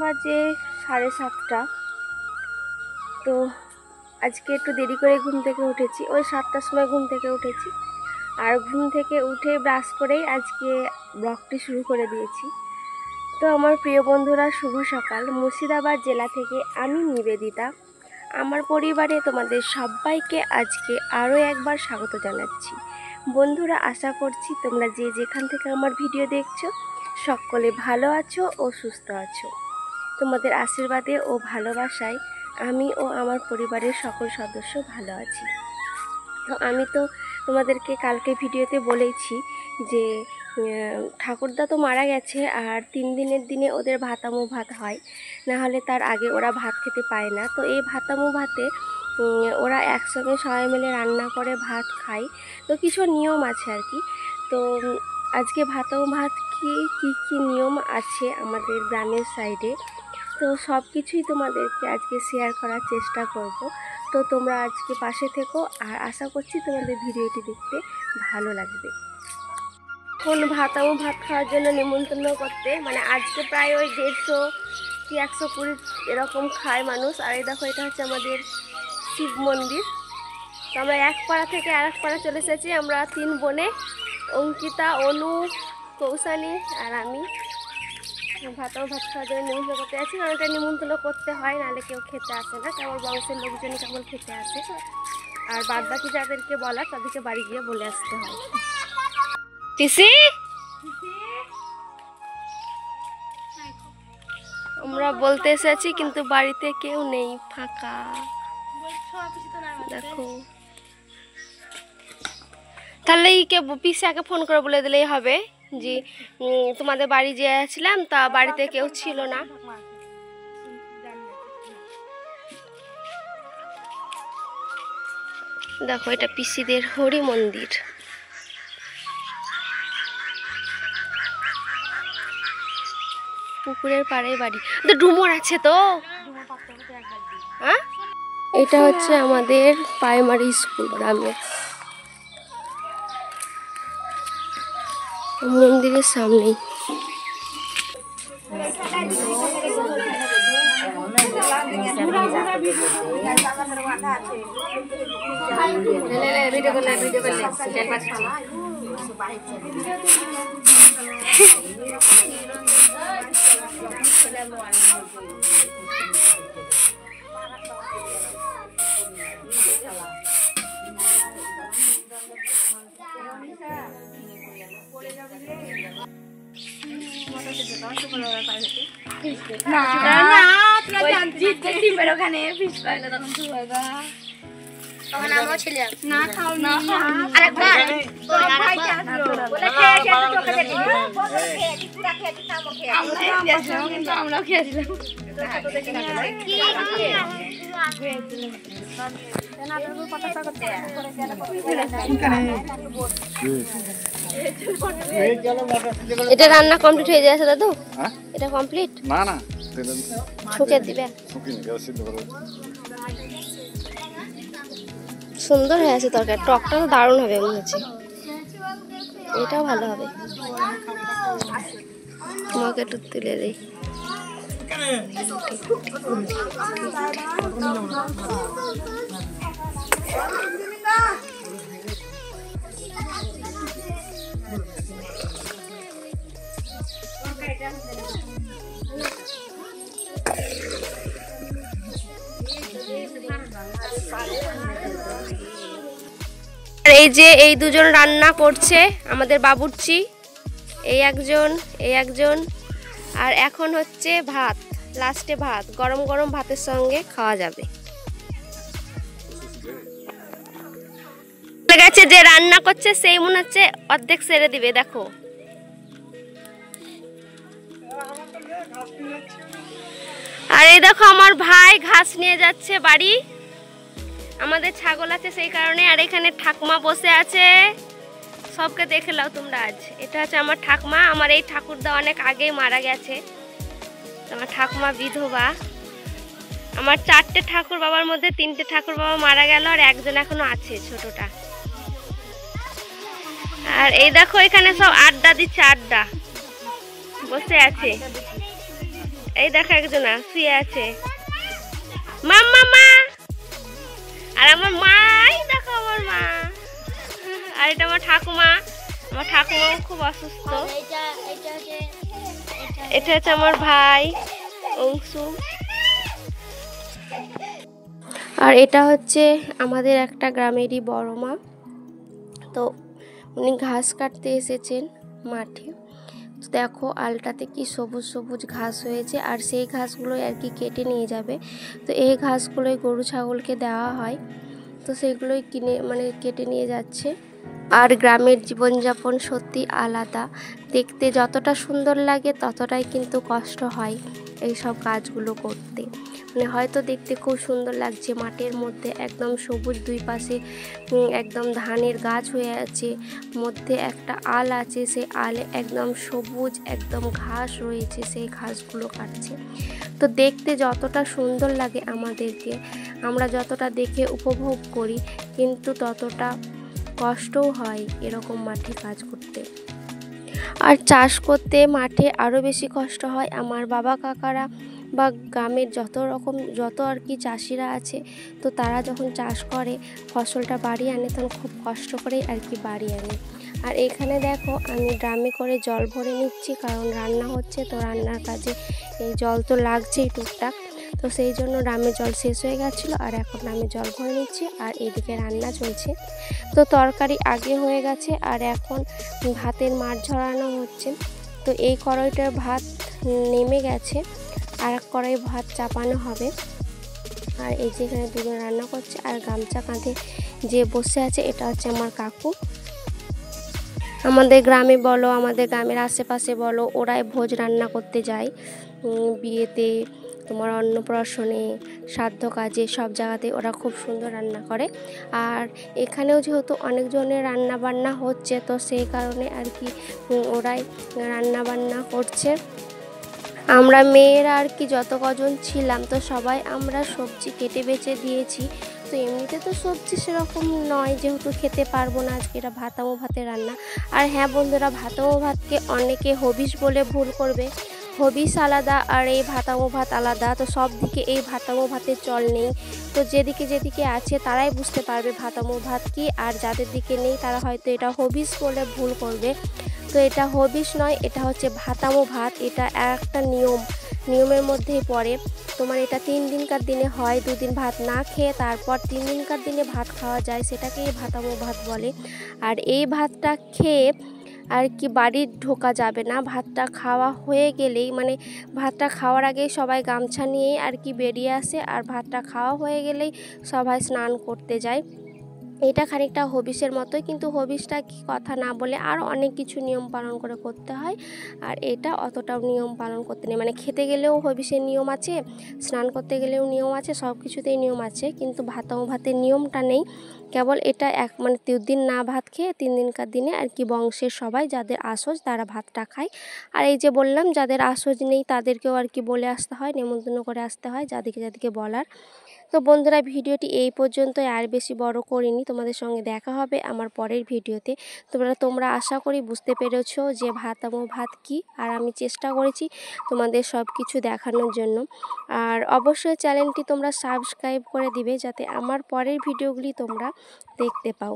বাজে 7:30। তো আজকে একটু দেরি করে ঘুম থেকে উঠেছি, ওই 7টার সময় ঘুম থেকে উঠেছি। আর ঘুম থেকে উঠে ব্রাশ করেই আজকে ব্লগটি শুরু করে দিয়েছি। তো আমার প্রিয় বন্ধুরা, শুভ সকাল। মুর্শিদাবাদ জেলা থেকে আমি নিবেদিতা আমার পরিবারে তোমাদের সবাইকে আজকে আরও একবার স্বাগত জানাচ্ছি। বন্ধুরা, আশা করছি তোমরা যে যেখান থেকে আমার ভিডিও দেখছো সকলে ভালো আছো ও সুস্থ আছো। তোমাদের আশীর্বাদে ও ভালোবাসায় আমি ও আমার পরিবারের সকল সদস্য ভালো আছি। তো আমি তো তোমাদেরকে কালকে ভিডিওতে বলেছি যে ঠাকুরদা তো মারা গেছে, আর 3 দিনের দিনে ওদের ভাতামু ভাত হয়, না হলে তার আগে ওরা ভাত খেতে পায় না। তো এই ভাতামু ভাতে ওরা একসঙ্গে সবাই মিলে রান্না করে ভাত খায়। তো কিছু নিয়ম আছে আর কি। তো আজকে ভাতামু ভাত কী নিয়ম আছে আমাদের গ্রামের সাইডে, তো সব কিছুই তোমাদেরকে আজকে শেয়ার করার চেষ্টা করব। তো তোমরা আজকে পাশে থেকো, আর আশা করছি তোমাদের ভিডিওটি দেখতে ভালো লাগবে। এখন ভাত খাওয়ার জন্য নিমন্ত্রণ করতে, মানে আজকে প্রায় ওই 150 কি 120 এরকম খায় মানুষ। আর এই দেখো, এটা হচ্ছে আমাদের শিব মন্দির। তো আমরা এক পাড়া থেকে আর এক পাড়া চলে এসেছি। আমরা 3 বোনে, অঙ্কিতা, অনু, কৌশানী আর আমি ভাত খাওয়ার জন্য নিমন্ত্রণ করতে আছি। কারণ এটা নিমন্ত্রণ করতে হয়, নাহলে কেউ খেতে আসে না, কেবল বংশের লোকজনই কেবল খেতে আসে। আর বাদ বাকি যাদেরকে বলা তাদেরকে বাড়ি গিয়ে বলে আসতে হয়। পিসি, আমরা বলতে এসেছি কিন্তু বাড়িতে কেউ নেই, ফাঁকা। দেখো, তাহলে পিসিকে ফোন করে বলে দিলেই হবে যে তোমাদের বাড়ি গিয়েছিলাম, তা বাড়িতে কেউ ছিল না। দেখো, এটা পিসিদের হরি মন্দির। পুকুরের পাড়ে বাড়ি। ডুমুর আছে তো। হ্যাঁ, এটা হচ্ছে আমাদের প্রাইমারি স্কুল গ্রামের, মন্দিরের সামনেই। এটা রান্না কমপ্লিট হয়ে যাচ্ছে দাদু? এটা কমপ্লিট? না না, শুকে দিবে। সুন্দর হয়ে আছে তরকারি, টকটা তো দারুণ হবে মনে হচ্ছে। এটাও ভালো হবে। তোমাকে একটু তুলে দিই। এই যে এই দুজন রান্না করছে আমাদের বাবুর্চি, এই একজন। আর এখন হচ্ছে ভাত, লাস্টে ভাত, গরম গরম ভাতের সঙ্গে খাওয়া যাবে। গেছে যে রান্না করছে সেই মনে হচ্ছে অর্ধেক সেরে দিবে। দেখো, আর এই দেখো আমার ভাই ঘাস নিয়ে যাচ্ছে বাড়ি। আমাদের ছাগল আছে সেই কারণে। আর এখানে ঠাকুমা বসে আছে, সবকে দেখে নাও তোমরা আজ। এটা হচ্ছে আমার ঠাকুমা। আমার এই ঠাকুরদা অনেক আগেই মারা গেছে, আমার ঠাকুমা বিধবা। আমার 4টে ঠাকুর বাবার মধ্যে 3টে ঠাকুর বাবা মারা গেল, আর একজন এখনো আছে, ছোটটা। আর এই দেখো এখানে সব আড্ডা দিচ্ছে, আড্ডা বসে আছে। এই দেখো একজনা শুয়ে আছে, মাম্মা মা। আর আমার মা, এই দেখো আমার মা। আর এটা আমার ঠাকুমা, আমার ঠাকুমাও খুব অসুস্থ। এটা হচ্ছে আমার ভাই অংশু। আর এটা হচ্ছে আমাদের একটা গ্রামেরই বড় মা। তো উনি ঘাস কাটতে এসেছেন মাঠে। তো দেখো আলটাতে কি সবুজ সবুজ ঘাস হয়েছে, আর সেই ঘাসগুলো আর কি কেটে নিয়ে যাবে। তো এই ঘাসগুলোই গরু ছাগলকে দেওয়া হয়, তো সেইগুলোই কিনে মানে কেটে নিয়ে যাচ্ছে। আর গ্রামের জীবনযাপন সত্যি আলাদা, দেখতে যতটা সুন্দর লাগে ততটাই কিন্তু কষ্ট হয় এই সব কাজগুলো করতে। মানে হয়তো দেখতে খুব সুন্দর লাগছে, মাঠের মধ্যে একদম সবুজ, দুই পাশে একদম ধানের গাছ হয়ে আছে, মধ্যে একটা আল আছে, সেই আলে একদম সবুজ একদম ঘাস রয়েছে, সেই ঘাসগুলো কাটছে। তো দেখতে যতটা সুন্দর লাগে আমাদেরকে, আমরা যতটা দেখে উপভোগ করি, কিন্তু ততটা কষ্টও হয় এরকম মাঠে কাজ করতে। আর চাষ করতে মাঠে আরও বেশি কষ্ট হয়। আমার বাবা কাকারা বা গ্রামের যত আর কি চাষিরা আছে, তো তারা যখন চাষ করে ফসলটা বাড়ি আনে, তখন খুব কষ্ট করেই আর কি বাড়ি আনে। আর এখানে দেখো আমি ড্রামে করে জল ভরে নিচ্ছি, কারণ রান্না হচ্ছে, তো রান্নার কাজে এই জল তো লাগছেই টুকটাক। তো সেই জন্য ড্রামে জল শেষ হয়ে গেছিলো, আর এখন ড্রামে জল ভরে নিচ্ছি। আর এদিকে রান্না চলছে। তো তরকারি আগে হয়ে গেছে, আর এখন ভাতের মাড় ঝরানো হচ্ছে। তো এই কড়াইটার ভাত নেমে গেছে, আর এক কড়াই ভাত চাপানো হবে। আর এই যে এখানে দুজন রান্না করছে, আর গামছা কাঁধে যে বসে আছে এটা হচ্ছে আমার কাকু। আমাদের গ্রামে বলো, আমাদের গ্রামের আশেপাশে বলো, ওরাই ভোজ রান্না করতে যায় বিয়েতে, তোমার অন্নপ্রাশনে, শ্রাদ্ধ কাজে, সব জায়গাতে ওরা খুব সুন্দর রান্না করে। আর এখানেও যেহেতু অনেকজনের রান্না বান্না হচ্ছে, তো সেই কারণে আর কি ওরাই রান্না বান্না করছে। আমরা মেয়েরা আর কি যত কজন ছিলাম, তো সবাই আমরা সবজি কেটে বেছে দিয়েছি। তো এমনিতে তো সবজি সেরকম নয়, যেহেতু খেতে পারবো না আজকে, এটা ভাতামো ভাতের রান্না। আর হ্যাঁ বন্ধুরা, ভাতামো ভাতকে অনেকে হবিষ বলে ভুল করবে। হবিষ আলাদা আর এই ভাতামো ভাত আলাদা। তো সব দিকে এই ভাতামো ভাতের চল নেই। তো যেদিকে যেদিকে আছে তারাই বুঝতে পারবে ভাতামো ভাত কি, আর যাদের দিকে নেই তারা হয়তো এটা হবিষ বলে ভুল করবে। তো এটা হবিষ নয়, এটা হচ্ছে ভাতামো ভাত। এটা একটা নিয়মের মধ্যেই পড়ে। তোমার এটা 3 দিনকার দিনে হয়, 2 দিন ভাত না খেয়ে তারপর 3 দিনকার দিনে ভাত খাওয়া যায়, সেটাকেই ভাতামো ভাত বলে। আর এই ভাতটা খেয়ে আর কি বাড়ি ঢোকা যাবে না। ভাতটা খাওয়া হয়ে গেলেই, মানে ভাতটা খাওয়ার আগেই সবাই গামছা নিয়েই আর কি বেরিয়ে আসে, আর ভাতটা খাওয়া হয়ে গেলেই সবাই স্নান করতে যায়। এটা খানিকটা হবিষের মতোই, কিন্তু হবিষটা কি কথা না বলে আরও অনেক কিছু নিয়ম পালন করে করতে হয়। আর এটা অতটাও নিয়ম পালন করতে নেই, মানে খেতে গেলেও হবিষের নিয়ম আছে, স্নান করতে গেলেও নিয়ম আছে, সব কিছুতেই নিয়ম আছে, কিন্তু ভাতামো ভাতের নিয়মটা নেই। কেবল এটা মানে 3 দিন না ভাত খেয়ে 3 দিনকার দিনে আর কি বংশের সবাই যাদের আসজ তারা ভাতটা খায়। আর এই যে বললাম যাদের আসজ নেই তাদেরকেও আর কি বলে আসতে হয়, নেমন্তন্ন করে আসতে হয় যাদেরকে যাদেরকে বলার। তো বন্ধুরা, ভিডিওটি এই পর্যন্তই, আর বেশি বড় করিনি। তোমাদের সঙ্গে দেখা হবে আমার পরের ভিডিওতে। তোমরা আশা করি বুঝতে পেরেছো যে ভাতামো ভাত কি, আর আমি চেষ্টা করেছি তোমাদের সব কিছু দেখানোর জন্য। আর অবশ্যই চ্যানেলটি তোমরা সাবস্ক্রাইব করে দিবে, যাতে আমার পরের ভিডিওগুলি তোমরা দেখতে পাও।